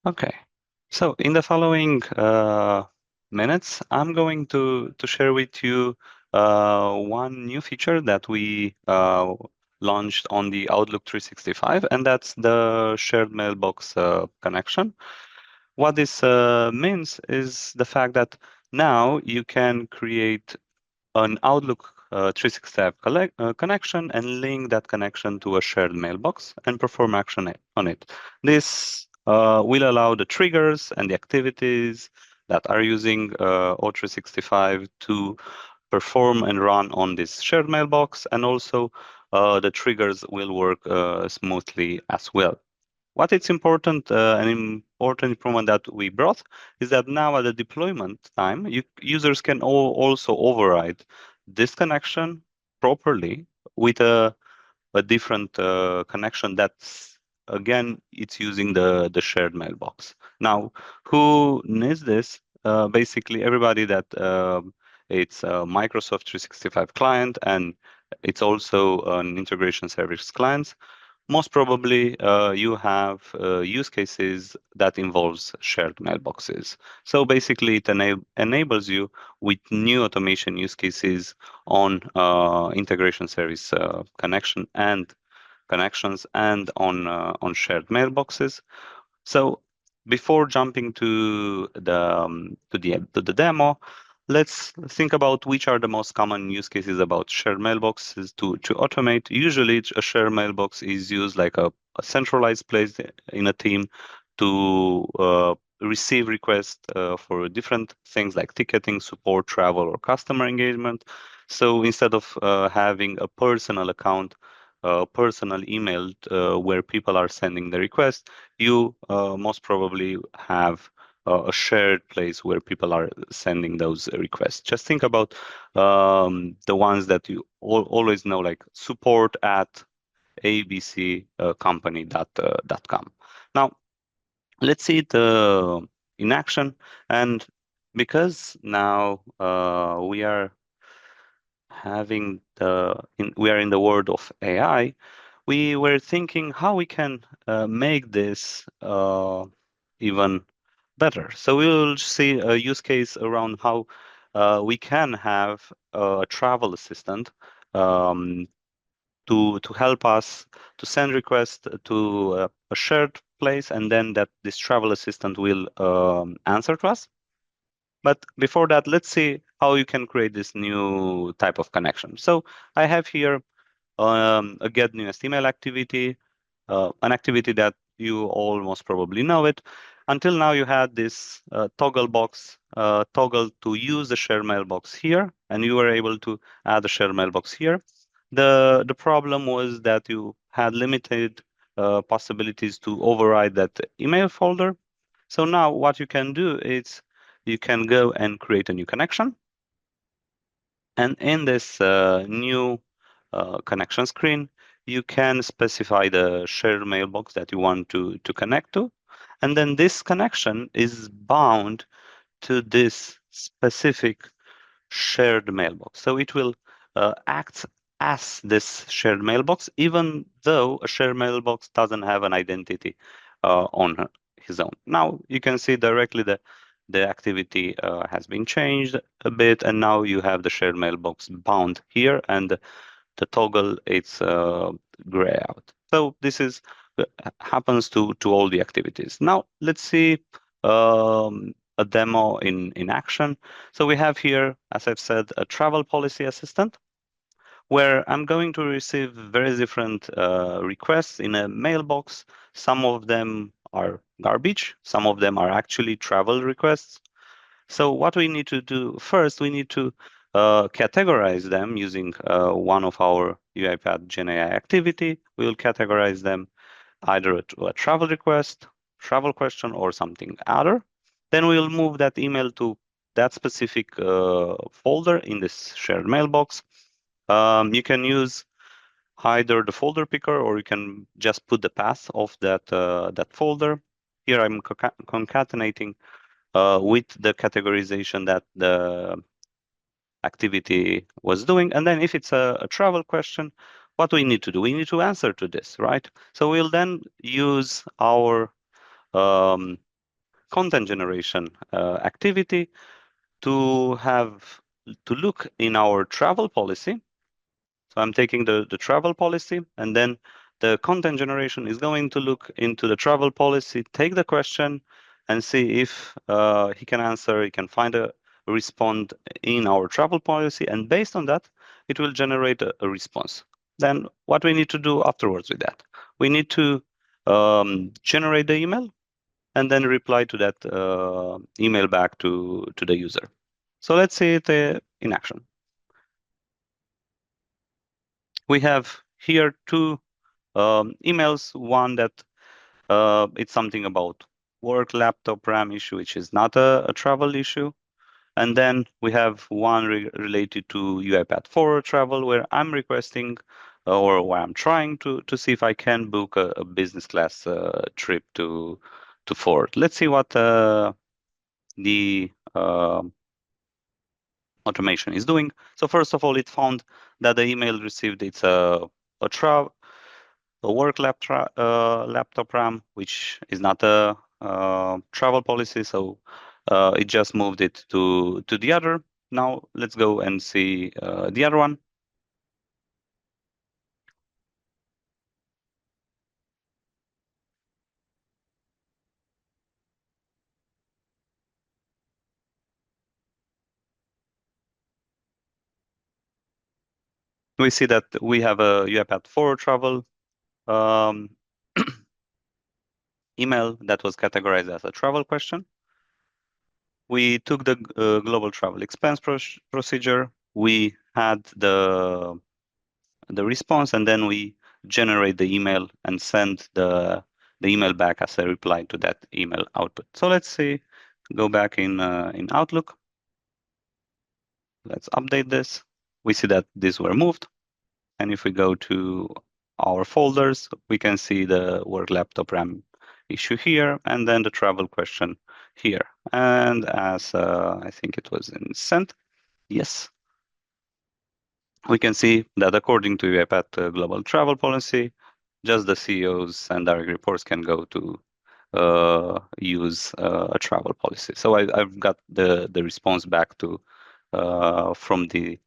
Okay. So in the following minutes, I'm going to share with you one new feature that we launched on the Outlook 365, and that's the shared mailbox connection. What this means is the fact that now you can create an Outlook 365 connection and link that connection to a shared mailbox and perform action on it. This will allow the triggers and the activities that are using O365 to perform and run on this shared mailbox, and also the triggers will work smoothly as well. What it's important, an important improvement that we brought is that now at the deployment time, users can also override this connection properly with a different connection that's, again, it's using the shared mailbox. Now, who needs this? Basically, everybody that it's a Microsoft 365 client, and it's also an integration service client. Most probably, you have use cases that involves shared mailboxes. So basically, it enables you with new automation use cases on integration service connection and connections and on shared mailboxes. So before jumping to the demo, let's think about which are the most common use cases about shared mailboxes to automate. Usually, a shared mailbox is used like a centralized place in a team to receive requests for different things like ticketing, support, travel, or customer engagement. So instead of having a personal account, personal email where people are sending the request, you most probably have a shared place where people are sending those requests. Just think about the ones that you always know, like support at abccompany.com. Now, let's see it in action. And because now we are in the world of AI, we were thinking how we can make this even better. So we will see a use case around how we can have a travel assistant um, to help us to send requests to a shared place, and then that this travel assistant will answer to us. But before that, let's see how you can create this new type of connection. So I have here a get newest email activity, an activity that you all most probably know it. Until now, you had this toggle box, toggle to use the share mailbox here, and you were able to add the share mailbox here. The problem was that you had limited possibilities to override that email folder. So now what you can do is you can go and create a new connection. And in this new connection screen, you can specify the shared mailbox that you want to connect to. And then this connection is bound to this specific shared mailbox. So it will act as this shared mailbox, even though a shared mailbox doesn't have an identity on his own. Now you can see directly the activity has been changed a bit, and now you have the shared mailbox bound here, and the toggle it's gray out. So this is happens to all the activities. Now let's see a demo in action. So we have here, as I've said, a travel policy assistant, where I'm going to receive very different requests in a mailbox. Some of them are garbage, some of them are actually travel requests. So what we need to do first, we need to categorize them using one of our UiPath GenAI activity. We will categorize them either to a travel request, travel question, or something other. Then we'll move that email to that specific folder in this shared mailbox. You can use either the folder picker, or you can just put the path of that folder. Here I'm concatenating with the categorization that the activity was doing. And then if it's a travel question, what do we need to do? We need to answer to this, right? So we'll then use our content generation activity to look in our travel policy. So I'm taking the travel policy, and then the content generation is going to look into the travel policy, take the question, and see if he can answer, he can find a respond in our travel policy, and based on that, it will generate a response. Then what we need to do afterwards with that? We need to generate the email and then reply to that email back to the user. So let's see it in action. We have here two emails. One that it's something about work laptop RAM issue, which is not a travel issue. And then we have one related to UiPath for travel, where I'm requesting or where I'm trying to see if I can book a business class trip to Ford. Let's see what the automation is doing. So first of all, it found that the email received it's a work laptop RAM, which is not a travel policy, so it just moved it to the other. Now let's go and see the other one. We see that we have a UiPath for travel um, email that was categorized as a travel question. We took the global travel expense procedure. We had the response, and then we generate the email and send the email back as a reply to that email output. So let's see, go back in Outlook. Let's update this. We see that these were moved. And if we go to our folders, we can see the work laptop RAM issue here, and then the travel question here. And as I think it was in sent, yes, we can see that according to UiPath global travel policy, just the CEOs and direct reports can go to use a travel policy. So I've got the response back to from the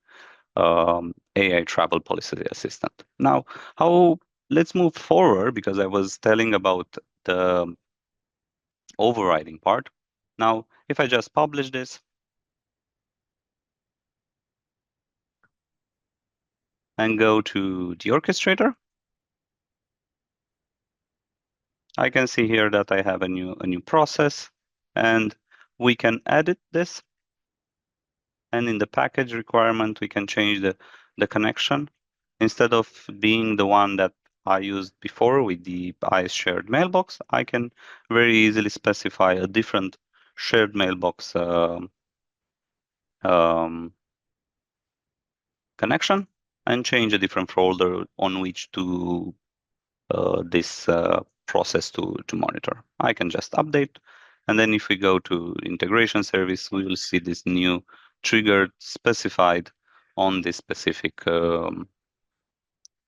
AI travel policy assistant. Now, let's move forward, because I was telling about the overriding part. Now, if I just publish this and go to the orchestrator, I can see here that I have a new process, and we can edit this. And in the package requirement, we can change the connection. Instead of being the one that I used before with the ICE shared mailbox, I can very easily specify a different shared mailbox connection and change a different folder on which to this process to monitor. I can just update. And then if we go to integration service, we will see this new trigger specified on this specific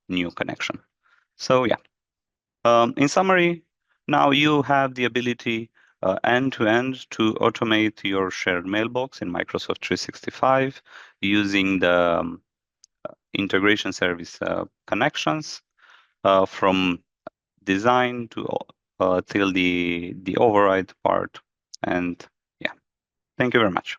new connection. So yeah, in summary, now you have the ability end-to-end to automate your shared mailbox in Microsoft 365 using the integration service connections from design to till the override part. And yeah, thank you very much.